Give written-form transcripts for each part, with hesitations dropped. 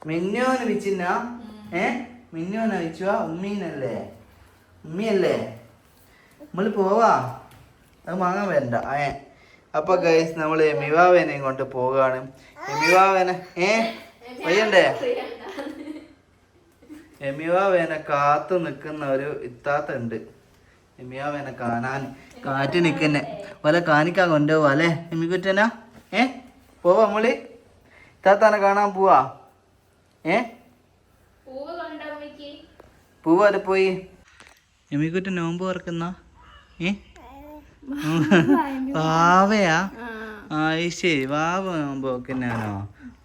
മിന്നോന് വെച്ചിന്ന മിന്നോനെ വെച്ചുവാ ഉമ്മീനല്ലേ ഉമ്മിയല്ലേ നമ്മള് പോവാ അത് വാങ്ങാൻ വരണ്ട അപ്പൊ ഗൈസ് നമ്മള് എമിവാവേനെയും കൊണ്ട് പോകാണ്. എമിവാവേനെ വയ്യണ്ടേ? എമിവാവേനെ കാത്തു നിക്കുന്ന ഒരു ഇത്താത്ത ഉണ്ട്. എമിവാവേനെ കാണാൻ കാറ്റ് നിക്കുന്നേ വല കാണിക്കാൻ കൊണ്ടുപോവാ അല്ലേ എമിക്കുറ്റനാ? പോവാ നമ്മള് ഇത്താത്താനെ കാണാൻ പോവാ. പൂവാല് പോയി എമിക്കുറ്റ നോമ്പ് തുറക്കുന്ന വാവയാ? ശരി വാവ നോമ്പ് വെക്കുന്നാണോ?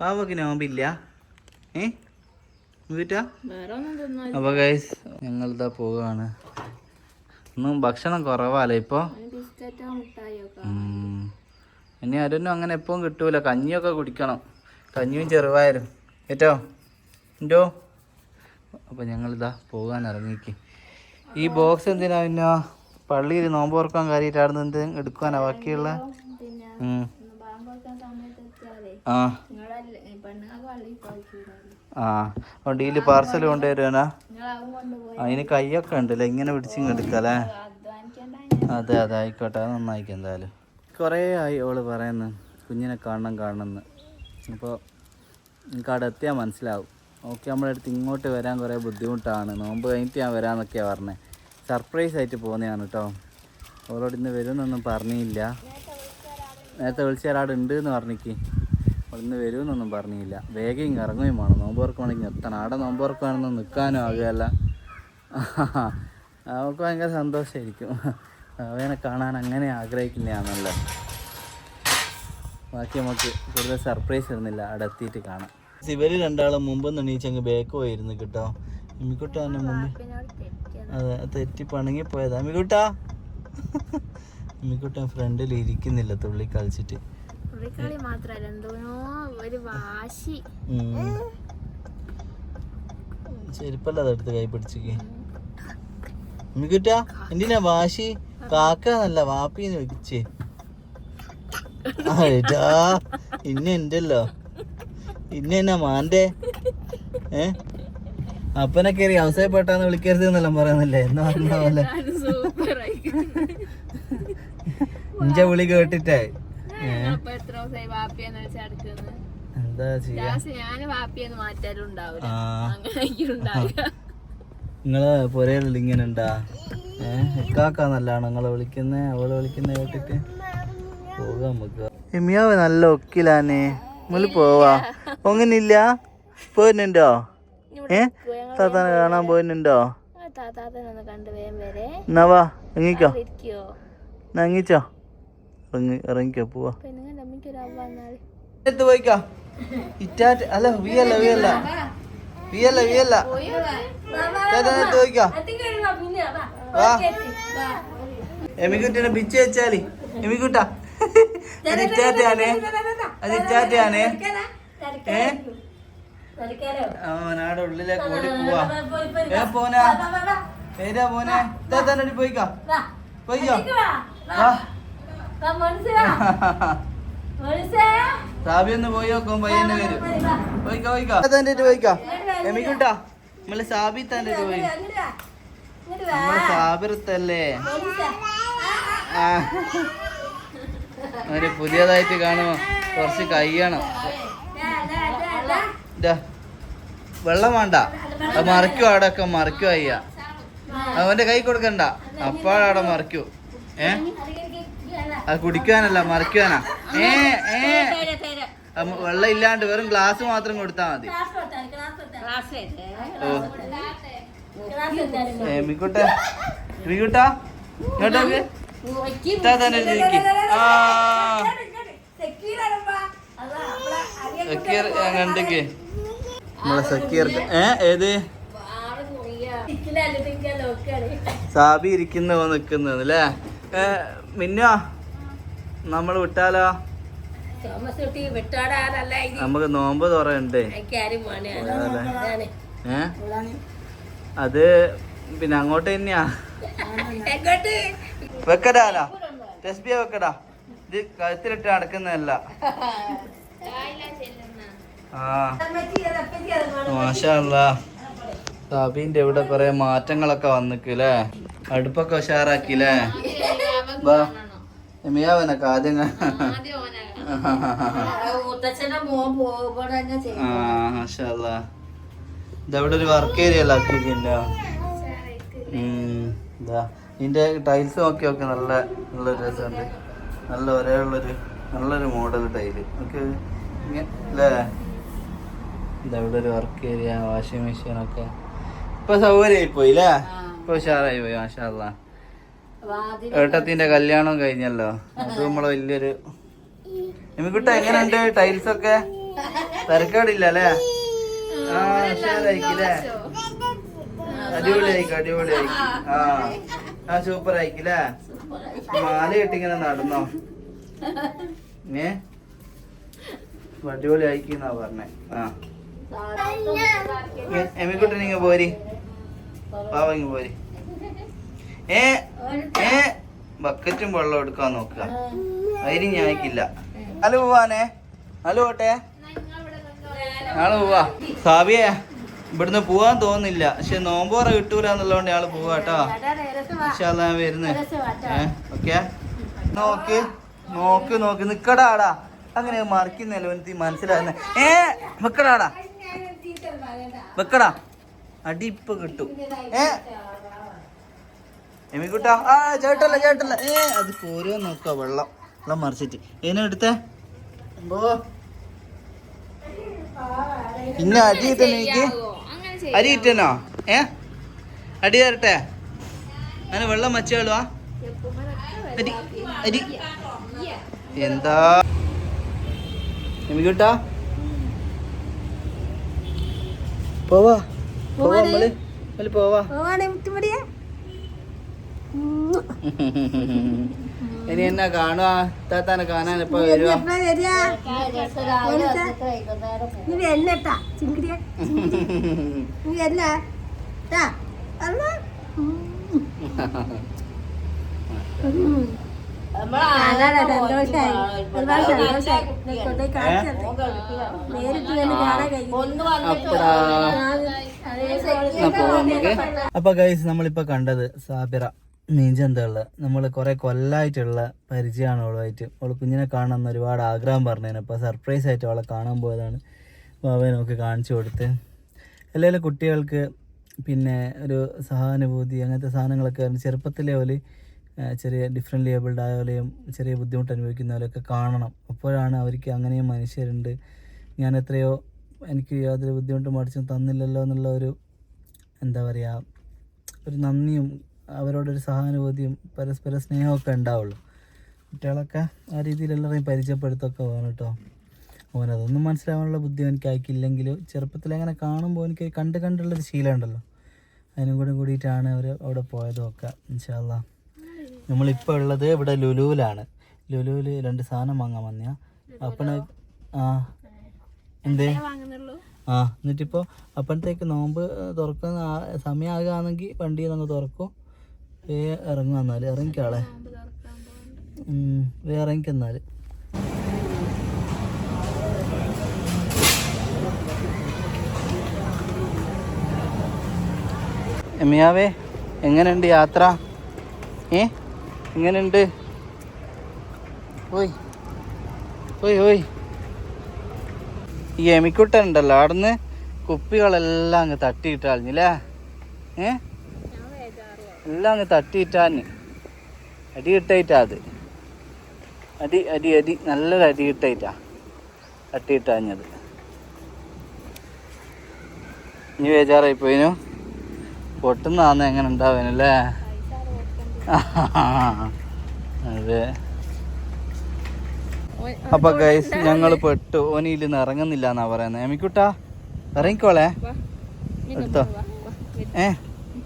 വാവക്ക് നോമ്പില്ല അപ്പൊ ഗൈസ് ഞങ്ങളിതാ പോവാണ്. ഒന്നും ഭക്ഷണം കുറവാല്ലേ ഇപ്പൊ? ഇനി ആരൊന്നും അങ്ങനെ എപ്പോഴും കിട്ടൂല. കഞ്ഞിയൊക്കെ കുടിക്കണം. കഞ്ഞിയും ചെറുവായാലും കേട്ടോ എന്തോ. അപ്പൊ ഞങ്ങളിതാ പോകാൻ ഇറങ്ങിക്ക്. ഈ ബോക്സ് എന്തിനാ പിന്നെ? പള്ളിയിൽ നോമ്പ് തുറക്കാൻ കാര്യമായിട്ടായിരുന്നു. എന്ത് എടുക്കാനാ ബാക്കിയുള്ള? വണ്ടിയില് പാർസൽ കൊണ്ടുവരുവാനാ? അതിന് കൈയൊക്കെ ഉണ്ടല്ലേ, ഇങ്ങനെ പിടിച്ചിങ് എടുക്കല്ലേ? അതെ ആയിക്കോട്ടെ, അത് നന്നായിക്കും. എന്തായാലും കുറേ ആയി ഓള് പറയുന്നു കുഞ്ഞിനെ കാണണമെന്ന്. അപ്പോൾ എനിക്ക് അവിടെ എത്തിയാൽ മനസ്സിലാവും. ഓക്കെ, നമ്മുടെ അടുത്ത് ഇങ്ങോട്ട് വരാൻ കുറേ ബുദ്ധിമുട്ടാണ്. നോമ്പ് കഴിഞ്ഞിട്ട് ഞാൻ വരാമെന്നൊക്കെയാണ് പറഞ്ഞത്. സർപ്രൈസ് ആയിട്ട് പോകുന്നതാണ് കേട്ടോ. അവളോട് ഇന്ന് വരുമെന്നൊന്നും പറഞ്ഞില്ല. നേരത്തെ വിളിച്ചാൽ അവിടെ ഉണ്ട് എന്ന് പറഞ്ഞിക്ക്. അവളിന്ന് വരുമെന്നൊന്നും പറഞ്ഞില്ല. വേഗം ഇങ്ങ് ഇറങ്ങുകയും വേണം. നോമ്പ് തുറക്കുവാണെങ്കിൽ എത്തണം. അവിടെ നോമ്പ് തുറക്കുവാണെന്ന് നിൽക്കാനും ആകുകയല്ല. അവൾക്ക് ഭയങ്കര സന്തോഷമായിരിക്കും. അവനെ കാണാൻ അങ്ങനെ ആഗ്രഹിക്കുന്നതാണല്ലോ. ബാക്കി നമുക്ക് കൂടുതൽ സർപ്രൈസ് ഇരുന്നില്ല, അവിടെ എത്തിയിട്ട് കാണാം. ഇവര് രണ്ടാളും മുമ്പൊന്നും എണീച്ചങ്ങ് ബേക്ക് പോയിരുന്നു കേട്ടോ. എമ്മിക്കുട്ട തന്നെ മുമ്പ് അതെ തെറ്റി പണങ്ങിപ്പോയതാ എമ്മിക്കുട്ടാ. എമ്മിക്കുട്ടൻ ഫ്രണ്ടിൽ ഇരിക്കുന്നില്ല തുള്ളി കളിച്ചിട്ട്. ചെരുപ്പല്ല അതെടുത്ത് കൈ പിടിച്ചിക്ക്. എമ്മിക്കുട്ടാ എന്തിനാ വാശി? കാക്കാന്നല്ല വാപ്പിന്ന് വെച്ചേ. ആയിട്ടാ ഇന്നെ ഉണ്ടല്ലോ. ഇന്നെന്നാ മാന്റെ അപ്പനെ കയറി അവസരപ്പെട്ടാന്ന് വിളിക്കരുത് എന്നെല്ലാം പറയുന്നല്ലേ എന്ന് പറഞ്ഞ പോലെ. ഇഞ്ച വിളി കേട്ടിട്ടേ എന്താ ചെയ്യാ? നിങ്ങളെ പുരയിലുള്ള ഇങ്ങനെ ഉണ്ടാ? കാക്കാന്നല്ലാണ് നിങ്ങളെ വിളിക്കുന്നേ? അവള് വിളിക്കുന്ന കേട്ടിട്ട് പോകാം നമുക്ക്. എമിയാവ് നല്ല ഒക്കിലാനേ. നമ്മള് പോവാ. ഒങ്ങനില്ല പോയിരുന്നുണ്ടോ? താത്താനെ കാണാൻ പോയിരുന്നുണ്ടോ? എന്നാ വാ ഇറങ്ങിക്കോ. ഇറങ്ങിച്ചോ, ഇറങ്ങിക്കോ പോവാ. പോയിക്കാ ഇറ്റാറ്റ് അല്ല വിയല്ല പോയിക്കാ. വാ എമിക്കുട്ടിനെ പിച്ച് വെച്ചാല് എമിക്കുട്ടാ അത് ഇറ്റാറ്റാണേ, അത് ഇറ്റാറ്റാണേ. നാടെ ഉള്ളിലേക്ക് ഓടി പോവാ. പോനാ ഏതാ പോനെ? തന്നെ പോയിക്കോ പോയിക്കോ. സാബി ഒന്ന് പോയി നോക്കും പയ്യന്നെ വരും. പോയിക്കോ തന്റെ പോയിക്കോ എമിക്കുട്ടാ. നമ്മള് സാബി തന്റെ പോയി. നമ്മള് സാബിറത്തല്ലേ? അവര് പുതിയതായിട്ട് കാണുമോ? കുറച്ച് കയ്യണം. വെള്ളം വേണ്ട, അത് മറിക്കും. അവിടെ ഒക്കെ മറിക്കും. അയ്യ അവന്റെ കൈ കൊടുക്കണ്ട, അപ്പാടവിടെ മറിക്കൂ. അത് കുടിക്കാനല്ല മറിക്കുവാനാ. വെള്ളം ഇല്ലാണ്ട് വെറും ഗ്ലാസ് മാത്രം കൊടുത്താ മതി. മിക്കുട്ടാ മിക്കുട്ടാ ഇങ്ങോട്ടൊക്കെ കണ്ടക്ക് നമ്മളെ സക്കീർക്ക്. ഏത് സാബി ഇരിക്കുന്ന നിക്കുന്നത് അല്ലേ? മിന്നോ നമ്മൾ വിട്ടാലോ? നമുക്ക് നോമ്പ് തുറയുണ്ടേ. അത് പിന്നെ അങ്ങോട്ട് തന്നെയാ. വെക്കടാ ടെസ്ബിയ വെക്കടാ. ഇത് കഴുത്തിലിട്ട് നടക്കുന്നതല്ല. മാഷാ അല്ലാ. സാബിന്റെ ഇവിടെ കുറെ മാറ്റങ്ങളൊക്കെ വന്നിക്കില്ലേ? അടുപ്പൊക്കെ ഉഷാറാക്കില്ലേ? എമിയാവനൊക്കെ ആദ്യം മാഷാ അല്ലാ. ഇതവിടെ ഒരു വർക്ക് ഏരിയ അല്ല ആക്കിയിട്ടുണ്ടോ? ഇതാ ഇതിന്റെ ടൈൽസ് നോക്കി നോക്കി നല്ലൊരു രസമുണ്ട്. നല്ല ഒരേ ഉള്ളൊരു നല്ലൊരു മോഡൽ ടൈല് ഓക്കെ അല്ലേ? ഇതവിടെ ഒരു വർക്ക് ഏരിയ, വാഷിംഗ് മെഷീനൊക്കെ ഇപ്പൊ സൗകര്യമായി പോയി അല്ലേ? ഇപ്പൊ ഉഷാറായി പോയി മാഷാ അല്ലാ. ഏട്ടത്തിന്റെ കല്യാണം കഴിഞ്ഞല്ലോ, അത് നമ്മളെ വലിയൊരു എമിക്കുട്ട. എങ്ങനെയുണ്ട് ടൈൽസ് ഒക്കെ? തിരക്കേടില്ല അല്ലേ? ആ ഉഷാറായിക്കില്ലേ? അടിപൊളിയായിക്കും. ആ സൂപ്പർ ആയിക്കില്ലേ? മാല കെട്ടിങ്ങനെ നടന്നോ? അടിപൊളി ആയിക്കുന്നാ പറഞ്ഞേ. ആ എമിക്കുട്ടനിങ്ങ പോരി, പാവങ്ങ പോരി. ബക്കറ്റും വെള്ളം എടുക്കാൻ നോക്കുക, അതിന് ഞാൻ അയക്കില്ല. ഹലോ പോവാനേ, ഹലോ ഓട്ടെ, നാളെ പോവാ. സാബിയെ ഇവിടുന്ന് പോവാൻ തോന്നുന്നില്ല, പക്ഷെ നോമ്പോറ കിട്ടൂല എന്നുള്ളതുകൊണ്ട് ഞങ്ങള് പോവാട്ടോ. പക്ഷെ അത് ഞാൻ വരുന്നത്. ഓക്കെ നോക്ക് നോക്ക് നോക്ക് നിക്കടാടാ. അങ്ങനെ മറിക്കുന്നല്ലോ എനിക്ക് മനസ്സിലാകുന്ന. വെക്കടാടാ വെക്കടാ, അടി ഇപ്പൊ കിട്ടും. എമിക്കുട്ടാ ആ ചേട്ടല്ല അത് കോരോ നോക്ക. വെള്ളം മറിച്ചിട്ട് ഇതിനെ എടുത്തേ. പിന്നെ അടി കിട്ടണ എനിക്ക്, അരി കിട്ടണോ? അടി തരട്ടെ? അങ്ങനെ വെള്ളം മച്ചാളുവാ അരി അരി എന്താ എമിക്കുട്ടാ? പോവാ നമ്മള് പോവാ. ഇനി എന്നാ കാണുവാ? താത്താനെ കാണാൻ എപ്പോ വരുവാ? അപ്പൊ ഗൈസ് നമ്മളിപ്പോ കണ്ടത് സാബിറ മീൻചന്തള്ള. നമ്മൾ കുറെ കൊല്ലായിട്ടുള്ള പരിചയമാണ് അവളുമായിട്ട്. അവൾ കുഞ്ഞിനെ കാണാൻ ഒരുപാട് ആഗ്രഹം പറഞ്ഞതിന് അപ്പോൾ സർപ്രൈസ് ആയിട്ട് അവളെ കാണാൻ പോയതാണ്. അവയെ നമുക്ക് കാണിച്ചു കൊടുത്ത്. എല്ലാവരും കുട്ടികൾക്ക് പിന്നെ ഒരു സഹാനുഭൂതി അങ്ങനത്തെ സാധനങ്ങളൊക്കെ ചെറുപ്പത്തിലെ പോലെ ചെറിയ ഡിഫറെൻ്റ് ഏബിൾഡ് ആയവരെയും ചെറിയ ബുദ്ധിമുട്ട് അനുഭവിക്കുന്നവരെയൊക്കെ കാണണം. അപ്പോഴാണ് അവർക്ക് അങ്ങനെയും മനുഷ്യരുണ്ട്, ഞാൻ എത്രയോ എനിക്ക് യാതൊരു ബുദ്ധിമുട്ടും മടിച്ചും തന്നില്ലല്ലോ എന്നുള്ള ഒരു എന്താ പറയുക ഒരു നന്ദിയും അവരോടൊരു സഹാനുഭൂതിയും പരസ്പര സ്നേഹമൊക്കെ ഉണ്ടാവുള്ളൂ. കുട്ടികളൊക്കെ ആ രീതിയിൽ എല്ലാവരെയും പരിചയപ്പെടുത്തൊക്കെ വേണം കേട്ടോ. അവനതൊന്നും മനസ്സിലാവാനുള്ള ബുദ്ധി എനിക്ക് അയക്കില്ലെങ്കിലും ചെറുപ്പത്തിൽ അങ്ങനെ കാണുമ്പോൾ എനിക്ക് കണ്ടുള്ളൊരു ശീലം ഉണ്ടല്ലോ, അതിനും കൂടിയിട്ടാണ് അവർ അവിടെ പോയതൊക്കെ. ഇൻഷാ അല്ലാ നമ്മളിപ്പോൾ ഉള്ളത് ഇവിടെ ലുലുവിലാണ്. ലുലുവിൽ 2 സാധനം വാങ്ങാൻ വന്നയാ. അപ്പണ് എന്തേ എന്നിട്ടിപ്പോൾ അപ്പോഴത്തേക്ക് നോമ്പ് തുറക്കുന്ന സമയമാകുകയാണെങ്കിൽ വണ്ടി നമ്മൾ തുറക്കും. ഇറങ്ങുക, എന്നാൽ ഇറങ്ങിക്കാളെ ഇറങ്ങിക്കെന്നാൽ. എമിയാവേ എങ്ങനെയുണ്ട് യാത്ര? എങ്ങനെയുണ്ട്? ഓയ് ഈ എമിക്കുട്ടൻ ഉണ്ടല്ലോ അവിടുന്ന് കുപ്പികളെല്ലാം അങ്ങ് തട്ടിയിട്ടാളിഞ്ഞില്ലേ? എല്ലാം അങ്ങ് തട്ടിയിട്ടാന്ന് അടി കിട്ടായിട്ടാ. അത് അടി നല്ലൊരു അടി കിട്ടായിട്ടാ തട്ടിയിട്ടാഞ്ഞത്. ഇനി ബേജാറായി പോയിനു. പൊട്ടുന്നാന്ന് എങ്ങനെ ഉണ്ടാവാനല്ലേ? അതെ. അപ്പൊ ഗൈസ് ഞങ്ങൾ പെട്ടു. ഓനിയിൽ നിന്ന് ഇറങ്ങുന്നില്ല എന്നാ പറയുന്നത്. എമിക്കുട്ടാ ഇറങ്ങിക്കോളെ എടുത്തോ.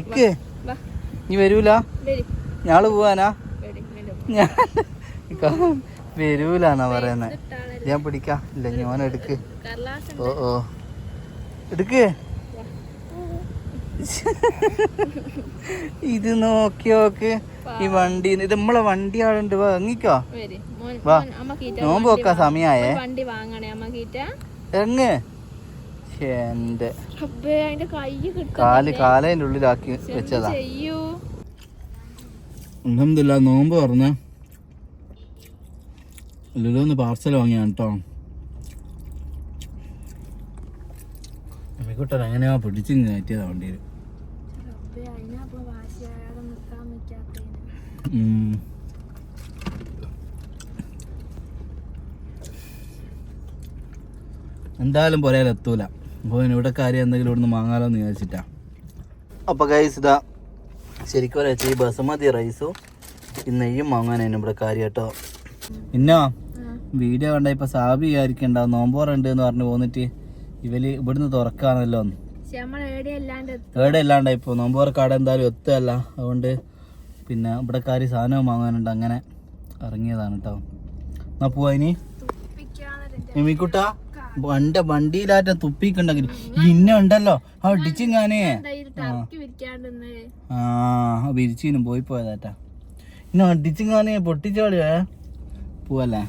ഇക്ക് നീ വരൂല? ഞാള് പോവാനാ? വരൂലെന്നാ പറയുന്നത്. ഞാൻ പിടിക്കാ ഇല്ല ഞാൻ എടുക്ക്. ഓ എടുക്ക്. ഇത് നോക്കി ഈ വണ്ടി, ഇത് നമ്മളെ വണ്ടി ആളുണ്ട്. വാങ്ങിക്കോ, വാ നോമ്പ് വെക്കാൻ സമയായേ. ഇറങ്ങ്. എന്റെ കൈ കാലേന്റെ ഉള്ളിലാക്കി വെച്ചതാ. അൽഹംദുലില്ലാ നോമ്പ് പറഞ്ഞ ലുലുന്ന് പാർസൽ വാങ്ങിയാണ് കേട്ടോ. അമ്മിക്കുട്ടൻ എങ്ങനെയാ പിടിച്ച് കയറ്റിയതാ വണ്ടിയിൽ. എന്തായാലും പുരയിലെത്തൂല. അപ്പോൾ ഇവിടെ കാര്യം എന്തെങ്കിലും ഇവിടുന്ന് വാങ്ങാലോ എന്ന് വിചാരിച്ചിട്ടാ. അപ്പോൾ ഗൈസ് ഇതാ ശരിക്കും പറയാ ഈ ബസുമതി റൈസും ഈ നെയ്യും വാങ്ങാനായിരുന്നു ഇവിടെ കാര്യം കേട്ടോ. പിന്നെ വീഡിയോ കണ്ട ഇപ്പൊ സാബി വിചാരിക്കണ്ടാവും നോമ്പോറുണ്ട് എന്ന് പറഞ്ഞു പോന്നിട്ട് ഇവര് ഇവിടുന്ന് തുറക്കാണല്ലോ. ഏടെ അല്ലാണ്ട് ഇപ്പൊ നോമ്പോറക്കാട് എന്തായാലും എത്തുകയല്ല. അതുകൊണ്ട് പിന്നെ ഇവിടെ കാര്യം സാധനവും വാങ്ങാനുണ്ട്. അങ്ങനെ ഇറങ്ങിയതാണ് കേട്ടോ. എന്നാ പോവാ ഇനി മിമിക്കുട്ടാ വണ്ടിയിലാറ്റ തുപ്പിക്കുണ്ടെങ്കിൽ ഇന്ന ഉണ്ടല്ലോ ആ ഇടിച്ചിങ്ങാനേ വിരിച്ചിനും പോയി പോയതാറ്റാ ഇന്ന അടിച്ചിങ്ങാനേ പൊട്ടിച്ചോളിയേ പോവല്ലേ.